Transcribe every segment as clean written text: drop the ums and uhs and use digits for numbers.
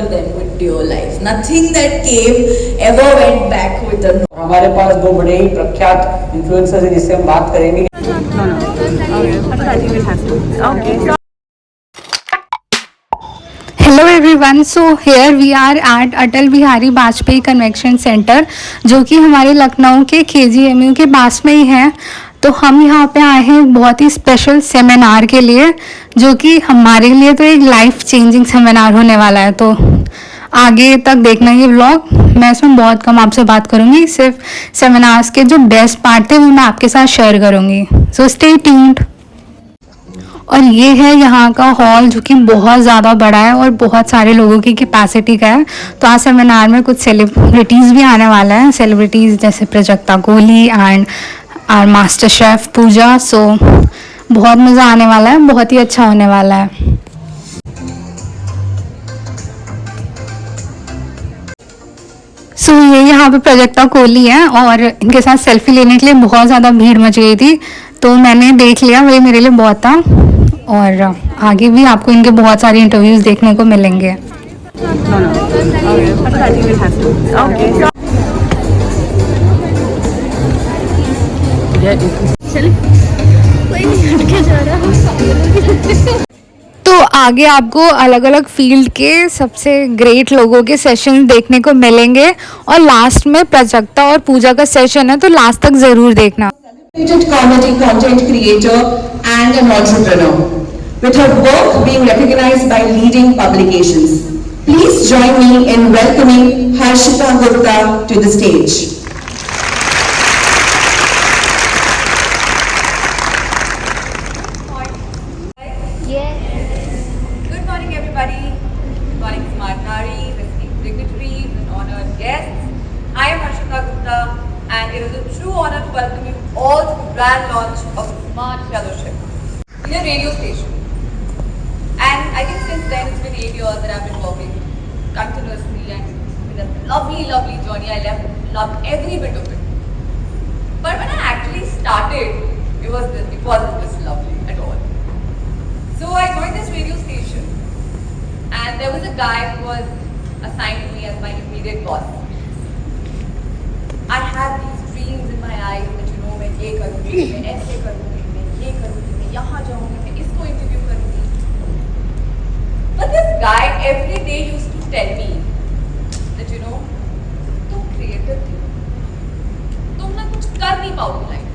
them with your life. Nothing that came ever went back with the. हमारे पास दो बड़े ही प्रख्यात इन्फ्लुएंसर्स हैं जिससे हम बात करेंगे. Hello everyone, so here we are at Atal Bihari Vajpayee convention centre, जो कि हमारे लखनऊ के KGMU के पास में ही है. तो हम यहाँ पे आए हैं बहुत ही स्पेशल सेमिनार के लिए, जो कि हमारे लिए तो एक लाइफ चेंजिंग सेमिनार होने वाला है. तो आगे तक देखना ये व्लॉग. मैं इसमें बहुत कम आपसे बात करूँगी, सिर्फ सेमिनार्स के जो बेस्ट पार्ट थे वो मैं आपके साथ शेयर करूँगी. So stay tuned. और ये है यहाँ का हॉल, जो कि बहुत ज़्यादा बड़ा है और बहुत सारे लोगों की कैपेसिटी का है. तो आज सेमिनार में कुछ सेलिब्रिटीज़ भी आने वाला है, सेलिब्रिटीज़ जैसे Prajakta Kohli and our MasterChef Pooja. So बहुत मज़ा आने वाला है, बहुत ही अच्छा होने वाला है. सो ये यहाँ पे प्राजक्ता कोहली है और इनके साथ सेल्फी लेने के लिए बहुत ज़्यादा भीड़ मच गई थी. तो मैंने देख लिया, वही मेरे लिए बहुत था. और आगे भी आपको इनके बहुत सारे इंटरव्यूज़ देखने को मिलेंगे. तो आगे आपको अलग अलग फील्ड के सबसे ग्रेट लोगों के सेशन देखने को मिलेंगे. और लास्ट में प्राजक्ता और पूजा का सेशन है, तो लास्ट तक ज़रूर देखना. Comedy content creator and an entrepreneur, with her work being recognized by leading publications. Please join me in welcoming Harshita Gupta to the stage. Good morning, everybody. Good morning, Smart Nari, esteemed dignitaries and honored guests. I am Harshita Gupta, and it is a true honor to welcome you all to the grand launch of Smart Fellowship in a radio station. And I think since then it's been 8 years that I've been working continuously, and it's been a lovely, lovely journey. I loved every bit of it. But when I actually started, it wasn't this lovely at all. So I joined this radio station, and there was a guy who was assigned to me as my immediate boss. I had these dreams in my eyes that मैं ये करूँगी, मैं ऐसे करूँगी, मैं ये करूँगी, मैं यहाँ जाऊँगी, मैं इसको इंटरव्यू करूँगी. But this guy every day used to tell me that तुम creative थी, तुम ना कुछ कर नहीं पाओगी लाइफ,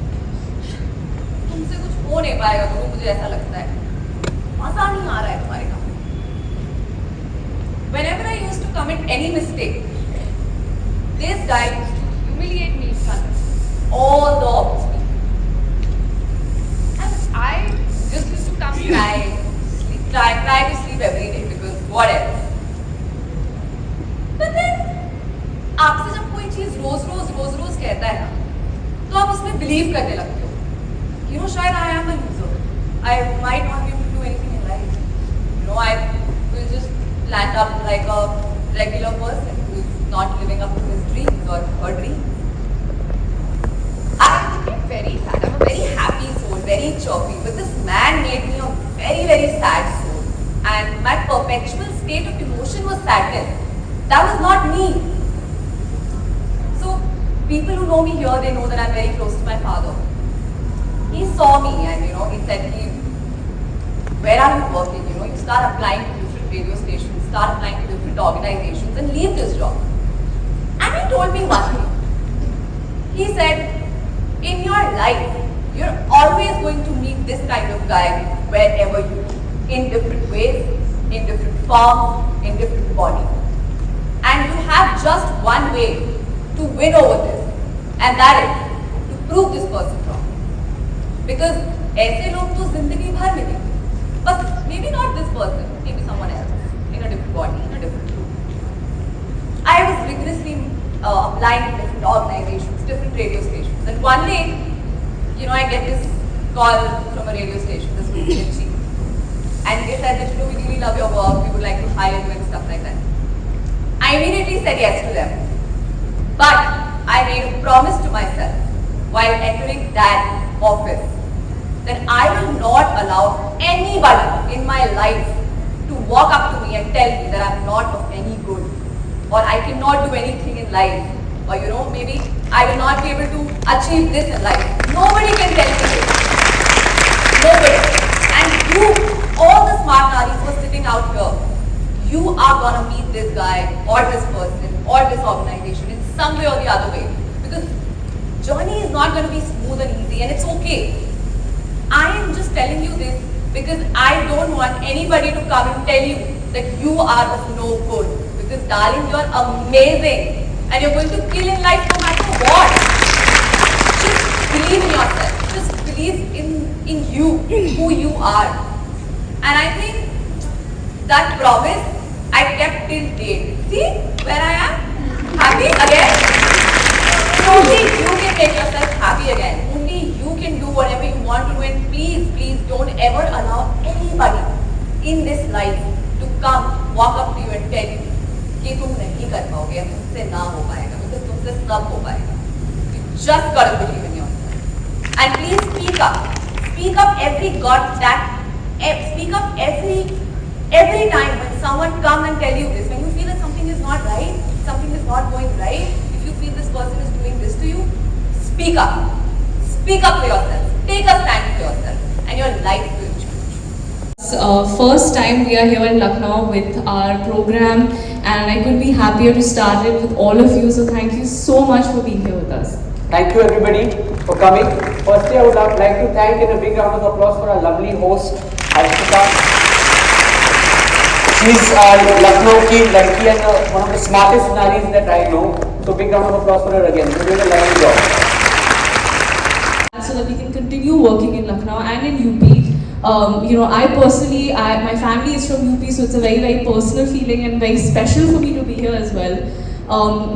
तुमसे कुछ हो नहीं पाएगा. तो मुझे ऐसा लगता है मजा नहीं आ रहा है तुम्हारे काम में. Whenever I used to commit any mistake, this guy used to humiliate me in front of all the office people. And I just used to come try to sleep every day, because what else? But then आपसे जब कोई चीज रोज कहता है ना, तो आप उसमें बिलीव करने लगते हो. शायद I am a loser. I might not be able to do anything in life. I will just land up like a regular person who is not living up to his dreams or her dreams. I became very sad. I'm a very happy soul, very chirpy. But this man made me a very, very sad soul. And my perpetual state of emotion was sadness. That was not me. So, people who know me here, they know that I'm very close to my father. He saw me and, he said, where are you working? You start applying to different radio stations, start applying to different organizations and leave this job. And he told me one thing. He said, in your life, you're always going to meet this kind of guy wherever you go, in different ways, in different forms, in different bodies. And you have just one way to win over this, and that is to prove this person wrong. Because ऐसे लोग तो जिंदगी भर मिलेंगे, but maybe not this person, maybe someone else, in a different body, in a different group. I was rigorously applying to different organizations, different radio stations, and one day, I get this call from a radio station, this agency, and they said that we really love your work, we would like to hire you and stuff like that. I immediately said yes to them, but I made a promise to myself while entering that office that I will not allow anybody in my life to walk up to me and tell me that I'm not of any good, or I cannot do anything in life, or maybe I will not be able to achieve this in life. Nobody can tell me this. Nobody. And you, all the smart naris who are sitting out here, you are gonna meet this guy or this person or this organization in some way or the other way. Because journey is not gonna be smooth and easy, and it's okay. I am just telling you this because I don't want anybody to come and tell you that you are of no good. Because darling, you are amazing and you're going to kill in life no matter what. Just believe in yourself. Just believe in you, who you are. And I think that promise I kept till date. See where I am? Happy again? Only you can make yourself happy again. Only you can do whatever you want to do, and please, please don't ever allow anybody in this life to come, walk up to you and tell you कि तुम नहीं कर पाओगे या तुमसे ना हो पाएगा, because तुमसे सब हो पाएगा. You just gotta believe in yourself. And please speak up. Speak up speak up every time when someone come and tell you this. When you feel that something is not right, something is not going right, if you feel this person is doing this to you, speak up. Speak up for yourself. Take a stand for yourself, and your life will change. First time we are here in Lucknow with our program, and I could be happier to start it with all of you. So thank you so much for being here with us. Thank you everybody for coming. Firstly, I would like to thank in a big round of applause for our lovely host, Harshita. She is Lucknow ki ladki and one of the smartest naris that I know. So big round of applause for her again. She's doing a lovely job. So that we can continue working in Lucknow and in UP. I personally, my family is from UP, so it's a very, very personal feeling and very special for me to be here as well.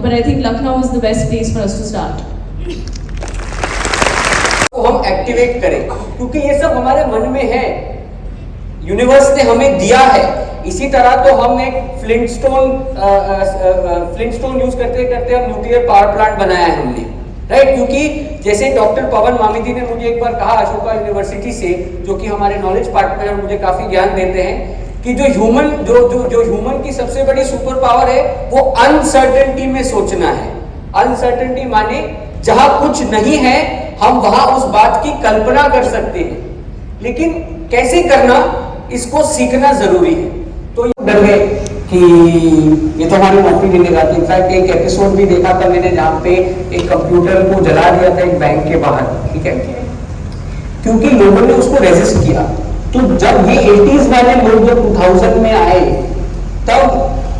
But I think Lucknow is the best place for us to start. तो हम activate करें, क्योंकि ये सब हमारे मन में है, यूनिवर्स ने हमें दिया है. इसी तरह तो हम एक फ्लिंटस्टोन यूज करते करते हम न्यूक्लियर पावर प्लांट बनाया है हमने, राइट? क्योंकि जैसे डॉक्टर पवन मामिती ने मुझे एक बार कहा अशोका यूनिवर्सिटी से, जो कि हमारे नॉलेज पार्टनर है, मुझे काफी ज्ञान देते हैं कि जो ह्यूमन की सबसे बड़ी सुपर पावर है वो अनसर्टेनिटी में सोचना है. अनसर्टेनिटी माने जहां कुछ नहीं है हम वहां उस बात की कल्पना कर सकते हैं, लेकिन कैसे करना इसको सीखना जरूरी है. तो डर गए कि ये तो हमारी नौकरी नहीं देगा. इनफैक्ट एक एपिसोड भी देखा था मैंने जहाँ पे एक कंप्यूटर को जला दिया था एक बैंक के बाहर, ठीक है, क्योंकि लोगों ने उसको रेजिस्ट किया. तो जब ये 80s वाले लोग जब 2000 में आए तब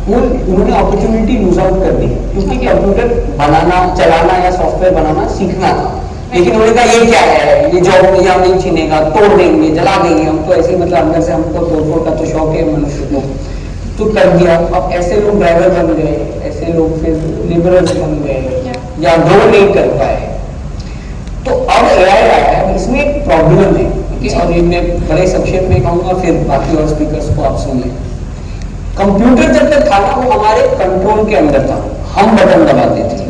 उन्होंने अपॉर्चुनिटी लूज आउट कर दी, क्योंकि कंप्यूटर बनाना, चलाना या सॉफ्टवेयर बनाना सीखना था. लेकिन उन्होंने कहा ये क्या है, ये जॉब यहाँ नहीं छीनेगा, तोड़ देंगे, जला देंगे. हम तो ऐसे मतलब अंदर से हमको तोड़फोड़ का तो शौक है मनुष्य को, तो कर दिया. अब ऐसे लोग ड्राइवर बन गए, ऐसे लोग फिर लेबरर्स बन गए या ग्रो नहीं कर पाए. तो अब एआई आया है, इसमें एक प्रॉब्लम है, और ये मैं बड़े संक्षेप में कहूँगा, फिर बाकी और स्पीकर्स को आप सुन लें. कंप्यूटर जब तक था ना वो हमारे कंट्रोल के अंदर था, हम बटन दबाते थे.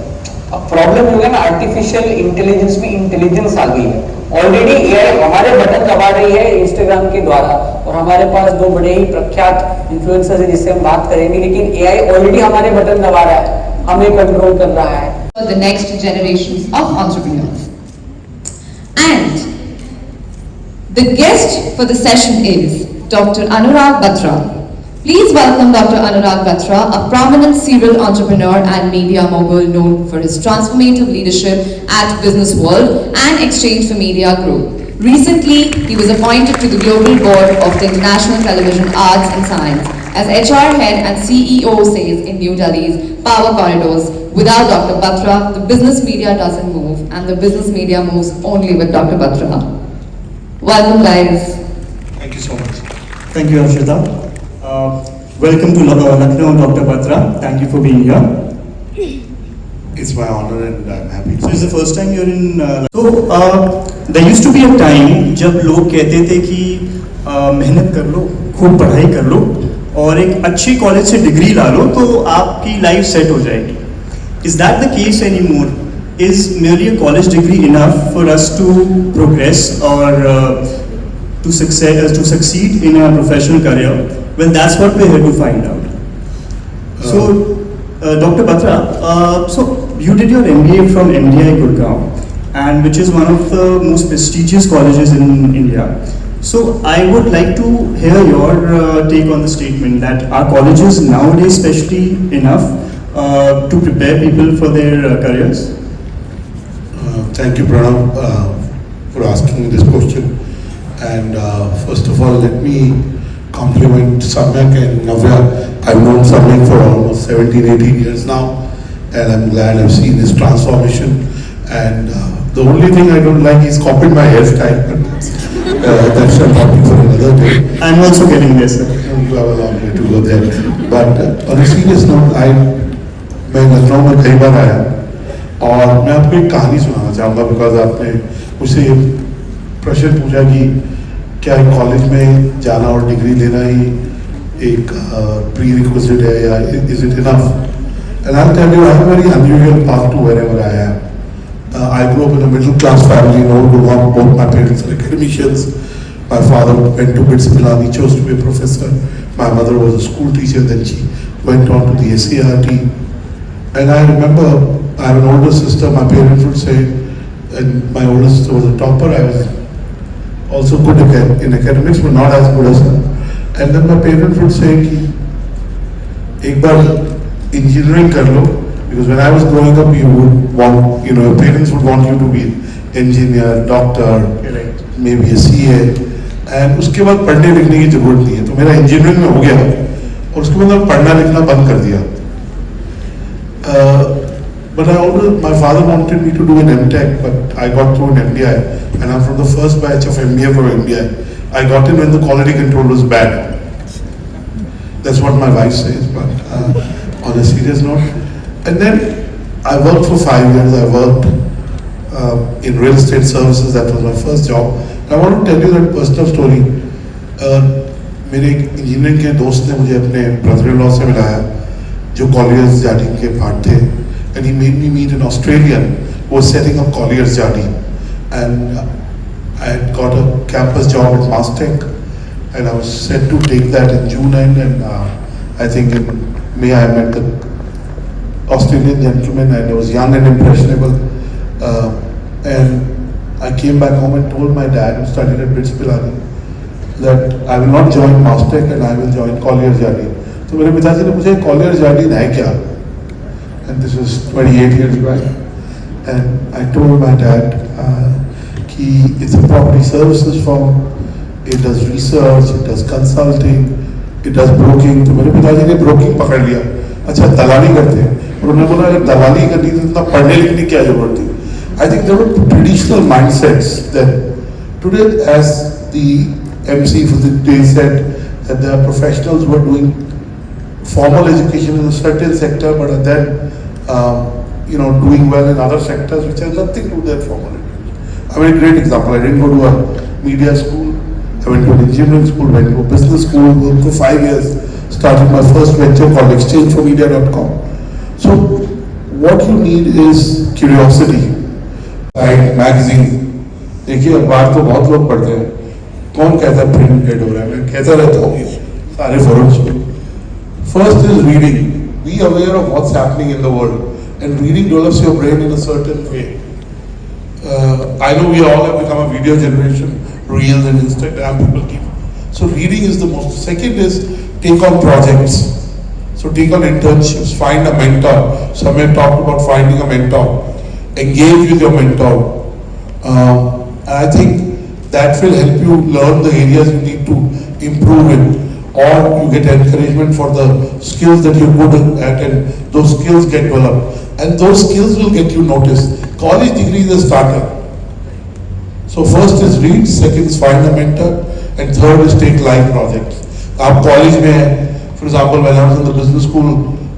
अब प्रॉब्लम हो गया ना, आर्टिफिशियल इंटेलिजेंस में इंटेलिजेंस आ गई है. ऑलरेडी एआई हमारे बटन दबा रही है इंस्टाग्राम के द्वारा, और हमारे पास दो बड़े ही प्रख्यात इन्फ्लुएंसर्स हैं जिससे हम बात करेंगे, लेकिन एआई ऑलरेडी हमारे बटन दबा रहा है, हमें कंट्रोल कर रहा है. For the next generations of entrepreneurs. And the guest for the session is Dr. Anurag Batra. Please welcome Dr. Anurag Batra, a prominent serial entrepreneur and media mogul known for his transformative leadership at Business World and Exchange for Media Group. Recently, he was appointed to the global board of the International Television Arts and Science as HR head and CEO says in New Delhi's Power Corridors. Without Dr. Batra, the business media doesn't move, and the business media moves only with Dr. Batra. Welcome, guys. Thank you so much. Thank you, Harshita. Welcome to Lucknow, Dr. Batra. Thank you for being here. It's my honor and I'm happy. So it's the first time you're in. There used to be a time जब लोग कहते थे कि मेहनत कर लो, खूब पढ़ाई कर लो और एक अच्छी कॉलेज से डिग्री ला लो तो आपकी लाइफ सेट हो जाएगी. Is that the case anymore? Is merely a college degree enough for us to progress or to succeed in a professional career? Well, that's what we're here to find out. So, Dr. Batra, so you did your MBA from MDI Gurgaon, and which is one of the most prestigious colleges in India. So, I would like to hear your take on the statement that are colleges nowadays specially enough to prepare people for their careers? Thank you, Pranav, for asking me this question. And first of all, let me compliment Samyak and Navya. I've known Samyak for almost 17, 18 years now, and I'm glad I've seen his transformation. And the only thing I don't like is copied my hairstyle, but that's a topic for another day. I'm also getting this. You have a long way to go there. But on a serious note, मैं लखनऊ में कई बार आया और मैं आपको एक कहानी सुनाना चाहूँगा, बिकॉज आपने मुझसे ये प्रश्न पूछा कि क्या कॉलेज में जाना और डिग्री लेना ही एक प्री रिक्विजिट है या is it enough? And I tell you, I have very unusual path to wherever I am. I grew up in a middle class family in Old Gurgaon. Both my parents are academicians. My father went to BITS Pilani, chose to be a professor. My mother was a school teacher, then she went on to the SCRT. And I remember I have an older sister. My parents would say, and my older sister was a topper. I was also good in academics, but not as good as her. And then my parents would say कि एक बार engineering कर लो, because when I was growing up, you would want, you know, your parents would want you to be an engineer, doctor, Correct. maybe a CA, and उसके बाद पढ़ने लिखने की जरूरत नहीं है. तो मेरा engineering में हो गया और उसके बाद मैं पढ़ना लिखना बंद कर दिया. But my father wanted me to do an MTech, but I got through an MBI, and I'm from the first batch of MBA from MBI. I got in when the quality control was bad. That's what my wife says, but on a serious note. And then I worked for 5 years. I worked in real estate services. That was my first job. And I want to tell you that personal story. मेरे एक engineering के दोस्त ने मुझे अपने brother in law से मिलाया जो कॉलियर्स जाडी के पार्ट थे, and he made me meet an Australian who was setting up Colliers Jardine, and I had got a campus job at Mastech, and I was set to take that in June end, and I think in May I met the Australian gentleman, and I was young and impressionable, and I came back home and told my dad, who studied at BITS Pilani, that I will not join Mastech and I will join Colliers Jardine. तो मेरे पिताजी ने पूछा Colliers Jardine है क्या? And this was 28 years back. And I told my dad, it's a property services firm. It does research, it does consulting, it does broking. तो मेरे पिताजी ने broking पकड़ लिया. अच्छा दलाली करते हैं. और उन्होंने बोला अगर दलाली करनी थी तो इतना पढ़ने लिखने की क्या जरूरत थी? I think there were traditional mindsets that today, as the MC for the day said, that there are professionals who are doing formal education in a certain sector, but are then doing well in other sectors which have nothing to do with their formal education. I mean, a great example. I didn't go to a media school. I went to an engineering school, went to a business school, worked for 5 years, started my first venture called exchangeformedia.com. So, what you need is curiosity. Right, magazine. देखिए अखबार तो बहुत लोग पढ़ते हैं. कौन कहता है प्रिंट डेड हो रहा है? मैं कहता रहता हूँ ये सारे फोरम्स पे. First is reading. Be aware of what's happening in the world, and reading develops your brain in a certain way. I know we all have become a video generation, Reels and Instagram people keep. So reading is the most. Second is take on projects. So take on internships, find a mentor. Someone talked about finding a mentor. Engage with your mentor. And I think that will help you learn the areas you need to improve in. Or you get encouragement for the skills that you're good at, and those skills get developed. And those skills will get you noticed. College degree is a starter. So first is read, second is find a mentor, and third is take live projects. आप college में, for example, when I was in the business school,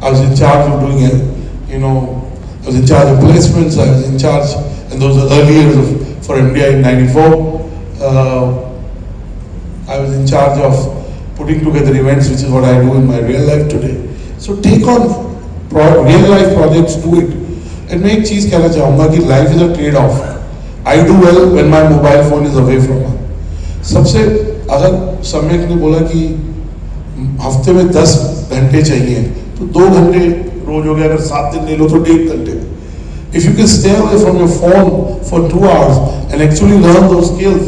I was in charge of doing it. I was in charge of placements. I was in charge, and those were early years for MDI in '94. I was in charge of putting together events, which is what I do in my real life today. So take on real life projects, do it. And मैं एक चीज कहना चाहूँगा कि life is a trade-off. I do well when my mobile phone is away from me. सबसे अगर सम्यक ने बोला कि हफ्ते में 10 घंटे चाहिए तो 2 घंटे रोज हो गया, अगर 7 दिन ले लो तो 1.5 घंटे. If you can stay away from your phone for 2 hours and actually learn those skills,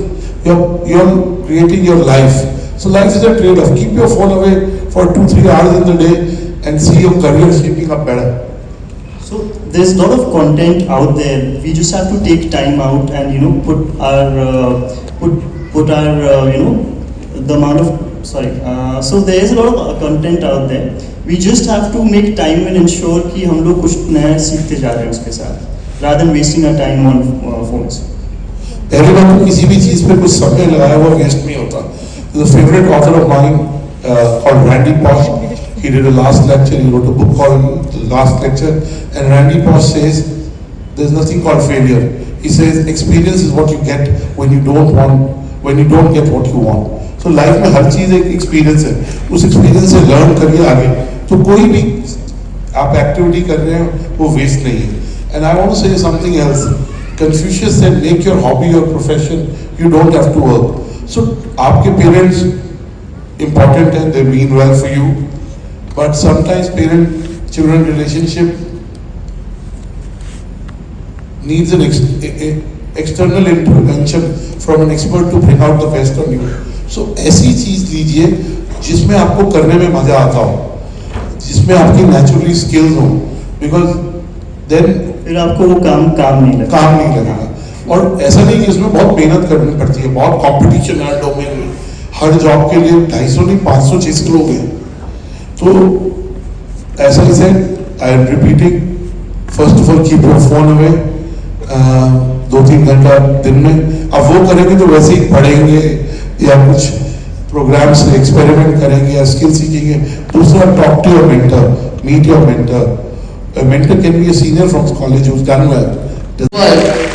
you're creating your life. So life is a trade-off. Keep your phone away for 2-3 hours in the day and see your career shaping up better. So there's a lot of content out there. We just have to take time out and put our the amount of so there is a lot of content out there. We just have to make time and ensure कि हम लोग कुछ नया सीखते जा रहे हैं उसके साथ, rather than wasting our time on phones. पहली बात तो किसी भी चीज पे कुछ समय लगाया हुआ वेस्ट नहीं होता. There's a favorite author of mine called Randy Pausch. He did a last lecture. He wrote a book called The Last Lecture, and Randy Pausch says there's nothing called failure. He says experience is what you get when you don't get what you want. So life में हर चीज एक experience है. उस experience से learn करिए आगे. तो कोई भी आप एक्टिविटी कर रहे हैं वो वेस्ट नहीं है. And I want to say something else. Confucius said, make your hobby your profession. You don't have to work. So आपके parents important हैं. They mean well for you. But sometimes parent-children relationship needs an external intervention from an expert to bring out the best on you. So ऐसी चीज लीजिए जिसमें आपको करने में मजा आता हो, जिसमें आपकी नेचुरली स्किल्स हो, because then फिर आपको वो काम नहीं लगेगा. और ऐसा नहीं कि इसमें बहुत मेहनत करनी पड़ती है, बहुत कंपटीशन है हर डोमेन में. हर जॉब के लिए 250 नहीं 500-600 लोग हैं. तो as I said, I am repeating, first of all keep your phone away. 2-3 घंटा दिन में. अब वो करेंगे तो वैसे ही पढ़ेंगे या कुछ प्रोग्राम से एक्सपेरिमेंट करेंगे या स्किल सीखेंगे. दूसरा, talk to your mentor, meet your mentor. A mentor can be a senior from college who's done well.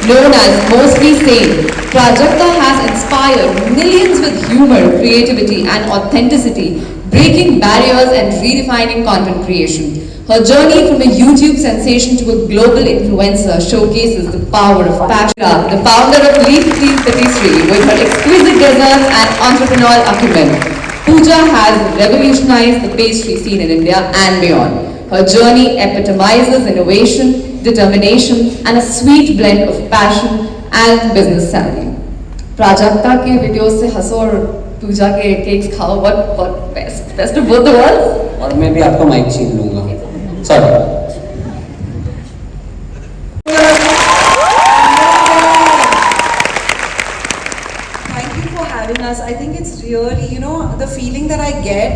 Known as Mostly Sane, Prajakta has inspired millions with humor, creativity and authenticity, breaking barriers and redefining content creation. Her journey from a YouTube sensation to a global influencer showcases the power of passion. The founder of Leaf Clean Patisserie, with her exquisite desserts and entrepreneurial acumen, Pooja has revolutionized the pastry scene in India and beyond. Her journey epitomizes innovation, determination and a sweet blend of passion and business savvy. Prajakta के videos से हंसो और पूजा के cakes खाओ. What best of both the worlds. और मैं भी आपका माइक छीन लूंगा. Sorry. Thank you for having us. I think it's really, the feeling that I get.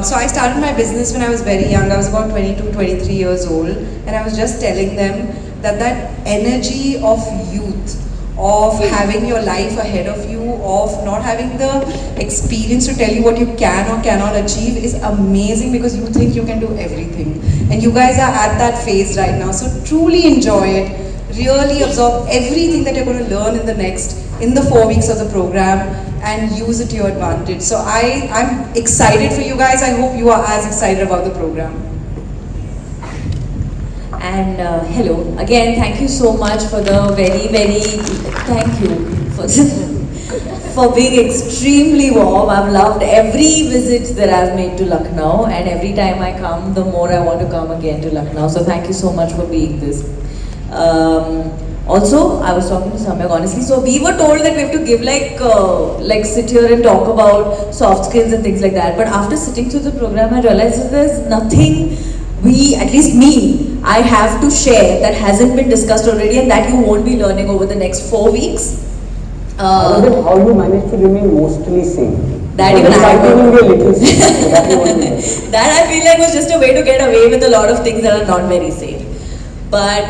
So I started my business when I was very young. I was about 22, 23 years old, and I was just telling them that energy of youth, of having your life ahead of you, of not having the experience to tell you what you can or cannot achieve is amazing, because you think you can do everything. And you guys are at that phase right now. So truly enjoy it. Really absorb everything that you're going to learn in the 4 weeks of the program, and use it to your advantage. So I'm excited for you guys. I hope you are as excited about the program. And hello again. Thank you so much for the thank you for being extremely warm. I've loved every visit that I've made to Lucknow, and every time I come, the more I want to come again to Lucknow. So thank you so much for being this. Also, I was talking to Samyak honestly. So we were told that we have to give like sit here and talk about soft skills and things like that. But after sitting through the program, I realized that there's nothing at least me, I have to share that hasn't been discussed already, and that you won't be learning over the next 4 weeks. How you managed to remain mostly sane? That even I don't be a little sane. That I feel like was just a way to get away with a lot of things that are not very safe. But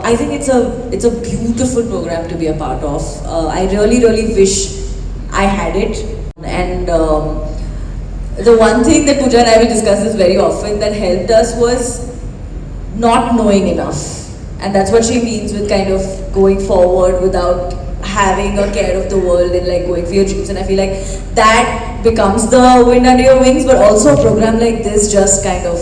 I think it's a beautiful program to be a part of. I really wish I had it. And the one thing that Pooja and I will discuss this very often that helped us was not knowing enough. And that's what she means with kind of going forward without having a care of the world and like going for your dreams. And I feel like that becomes the wind under your wings, but also a program like this just kind of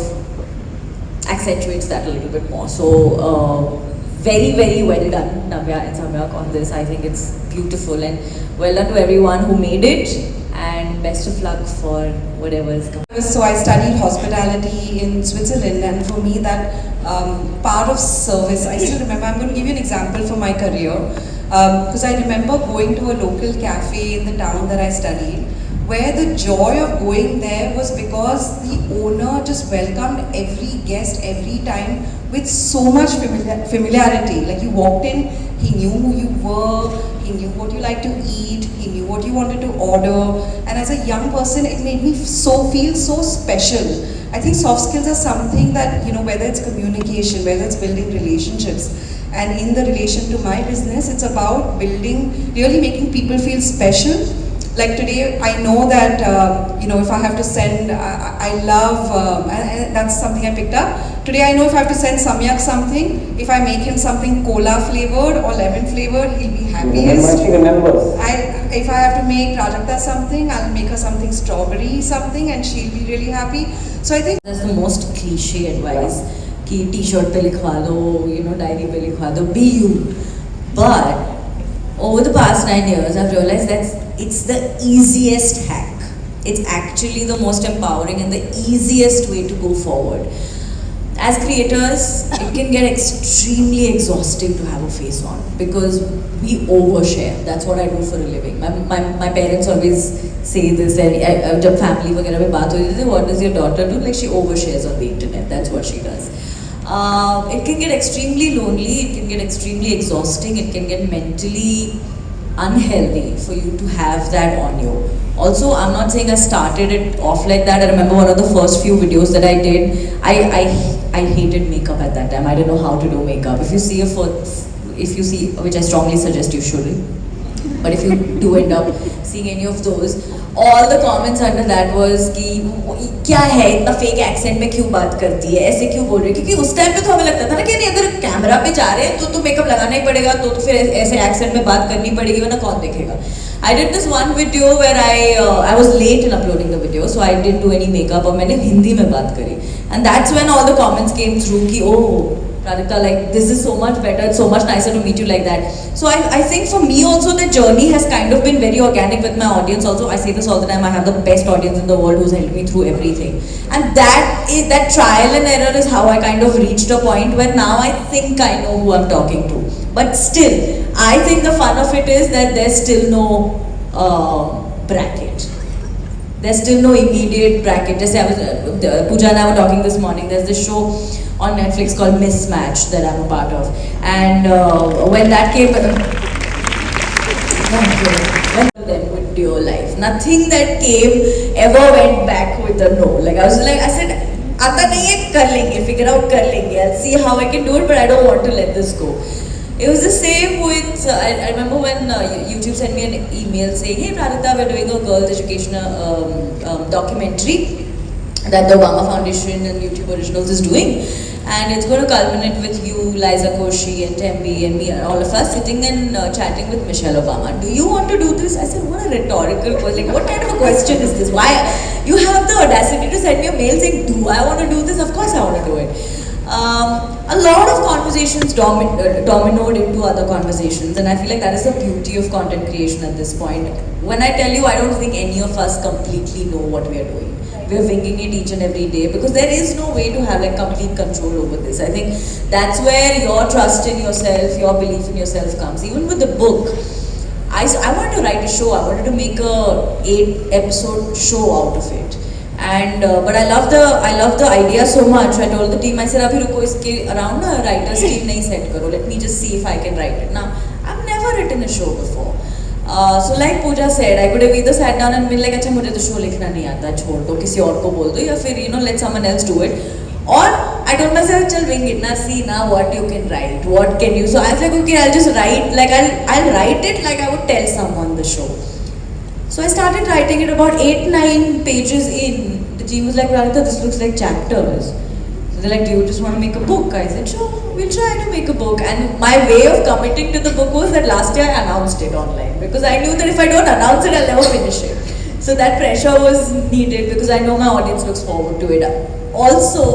accentuates that a little bit more. So very well done, Navya and Samyak, on this. I think it's beautiful, and well done to everyone who made it. and best of luck for whatever is coming. So I studied hospitality in Switzerland, and for me that part of service, I still remember. I'm going to give you an example for my career, because I remember going to a local cafe in the town that I studied, where the joy of going there was because the owner just welcomed every guest every time with so much familiarity. Like you walked in, he knew who you were, he knew what you like to eat, he knew what you wanted to order, and as a young person it made me feel so special. I think soft skills are something that, you know, whether it's communication, whether it's building relationships, and in the relation to my business, it's about building, really making people feel special. Like today, I know that, you know, if I have to send, I love, and that's something I picked up. Today, I know if I have to send Samyak something, if I make him something cola flavored or lemon flavored, he'll be happiest. She remembers. If I have to make Prajakta something, I'll make her something strawberry something, and she'll be really happy. So I think That's the most cliche advice कि t-shirt पे लिखवा दो, you know, diary पे लिखवा दो, be you. But over the past 9 years, I've realized that it's the easiest hack. It's actually the most empowering and the easiest way to go forward. As creators, it can get extremely exhausting to have a face on because we overshare. That's what I do for a living. My parents always say this, and जब family वगैरह में बात होती है, what does your daughter do? Like she overshares on the internet. That's what she does. It can get extremely lonely. It can get extremely exhausting. It can get mentally unhealthy for you to have that on you. Also, I'm not saying I started it off like that. I remember one of the first few videos that I did. I hated makeup at that time. I didn't know how to do makeup. If you see, which I strongly suggest you shouldn't, but if you do end up seeing any of those, all the comments under that was कि क्या है इतना fake accent में क्यों बात करती है, ऐसे क्यों बोल रही है, क्योंकि उस टाइम पे तो हमें लगता था ना कि नहीं अगर कैमरा पे जा रहे हैं तो मेकअप लगाना ही पड़ेगा, तो फिर ऐसे accent में बात करनी पड़ेगी वरना कौन देखेगा. I did this one video where I was late in uploading the video, so I didn't do any makeup और मैंने हिंदी में बात करी, and that's when all the comments came through कि oh Radhika, like this is so much better, it's so much nicer to meet you like that. So I think for me also the journey has kind of been very organic with my audience also. I say this all the time, I have the best audience in the world who's helped me through everything. And that trial and error is how I kind of reached a point where now I think I know who I'm talking to. But still, I think the fun of it is that there's still no bracket. There's still no immediate bracket. Just Pooja and I were talking this morning, there's this show on Netflix called Mismatch that I'm a part of, and when that came, then with your life, nothing that came ever went back with a no. Like I said, आता नहीं है कर लेंगे, figure out कर लेंगे, I'll see how I can do it, but I don't want to let this go. It was the same with, I remember when YouTube sent me an email saying, hey Pradita, we're doing a girls' education documentary that the Obama Foundation and YouTube Originals is doing, and it's going to culminate with you, Liza Koshy and Tembi and me and all of us sitting and chatting with Michelle Obama. Do you want to do this? I said, what a rhetorical question. Like, what kind of a question is this? Why? You have the audacity to send me a mail saying, do I want to do this? Of course I want to do it. A lot of conversations dominoed into other conversations, and I feel like that is the beauty of content creation at this point. When I tell you, I don't think any of us completely know what we are doing. We're winging it each and every day because there is no way to have like complete control over this. I think that's where your trust in yourself, your belief in yourself comes. Even with the book, I wanted to write a show. I wanted to make a 8-episode show out of it. And but I love the idea so much. I told the team, I said, "Abhi ruko iske around na writers team nahi set karo. Let me just see if I can write it." Now, I've never written a show before. So like Pooja said, I could have either sat down and been like, "अच्छा मुझे तो show लिखना नहीं आता, छोड़ दो, किसी और को बोल दो, या फिर let someone else do it." Or I told myself, "चल wing it, ना see now what you can write, what can you." So I was like, "Okay, I'll just write. Like I'll write it like I would tell someone the show." So I started writing it. About 8-9 pages in, the team was like, "Radhika, this looks like chapters." So they're like, "Do you just want to make a book?" I said, "Sure, we'll try to make a book." And my way of committing to the book was that last year I announced it online because I knew that if I don't announce it, I'll never finish it. So that pressure was needed because I know my audience looks forward to it. Also,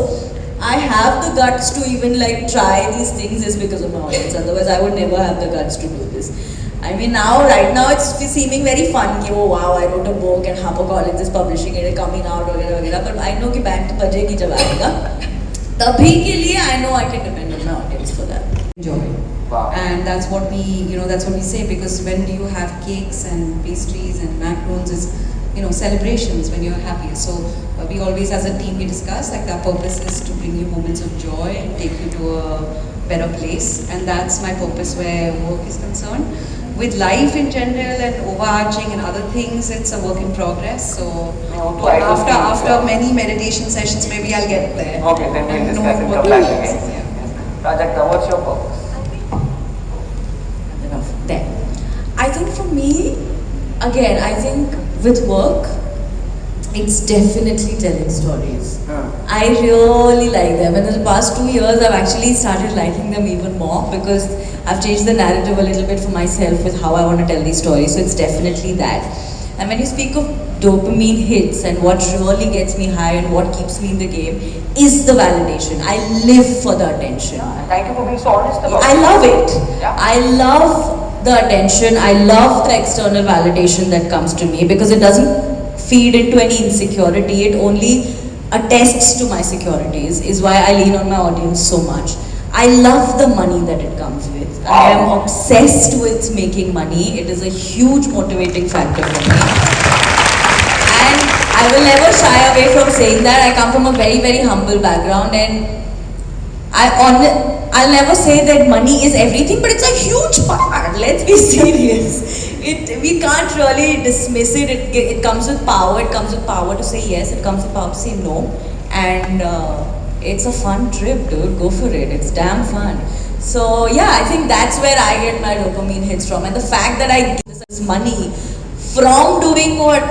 I have the guts to even like try these things is because of my audience. Otherwise, I would never have the guts to do this. I mean, right now, it's seeming very fun. Ki, oh wow, I wrote a book and HarperCollins is publishing it, coming out, वगैरह वगैरह. But I know कि bank तो बजेगी जब आएगा. तभी के लिए I know I can depend on my audience for that. Enjoy. Wow. And that's what we say, because when do you have cakes and pastries and macarons is, celebrations when you're happy. So we always as a team we discuss like our purpose is to bring you moments of joy and take you to a better place, and that's my purpose where work is concerned. With life in general and overarching and other things, it's a work in progress. So after many meditation sessions, maybe I'll get there. Okay, then we'll And discuss know and what come back it is. again. Yeah. Prajakta, what's your purpose? There. I think for me, again, I think with work, it's definitely telling stories. I really like them, and in the past 2 years, I've actually started liking them even more because I've changed the narrative a little bit for myself with how I want to tell these stories. So it's definitely that. And when you speak of dopamine hits and what really gets me high and what keeps me in the game is the validation. I live for the attention. Thank you for being so honest about I love it. Yeah. I love the attention. I love the external validation that comes to me because it doesn't feed into any insecurity. It only attests to my securities, is why I lean on my audience so much. I love the money that it comes with. I am obsessed with making money. It is a huge motivating factor for me. And I will never shy away from saying that. I come from a very, very humble background, and I'll never say that money is everything, but it's a huge part. Let's be serious. We can't really dismiss it. It comes with power. It comes with power to say yes. It comes with power to say no. And it's a fun trip, dude. Go for it. It's damn fun. So yeah, I think that's where I get my dopamine hits from. And the fact that I get this money from doing what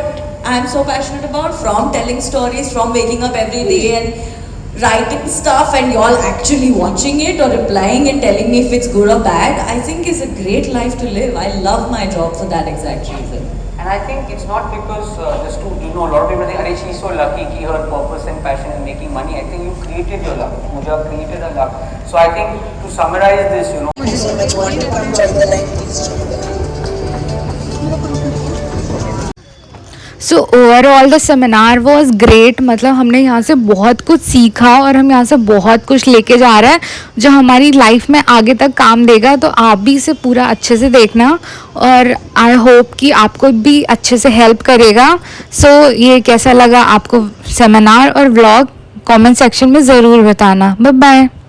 I'm so passionate about, from telling stories, from waking up every day and writing stuff and y'all actually watching it or replying and telling me if it's good or bad, I think is a great life to live. I love my job for that exact reason. And I think it's not because just to, a lot of people think, Arey, she's so lucky ki her purpose and passion is making money. I think you created your luck. Pooja created her luck. So I think to summarize this, so overall the seminar was great. मतलब हमने यहाँ से बहुत कुछ सीखा और हम यहाँ से बहुत कुछ लेके जा रहे हैं जो हमारी लाइफ में आगे तक काम देगा. तो आप भी इसे पूरा अच्छे से देखना और आई होप कि आपको भी अच्छे से हेल्प करेगा. सो ये कैसा लगा आपको सेमिनार और व्लॉग कमेंट सेक्शन में ज़रूर बताना. Bye bye.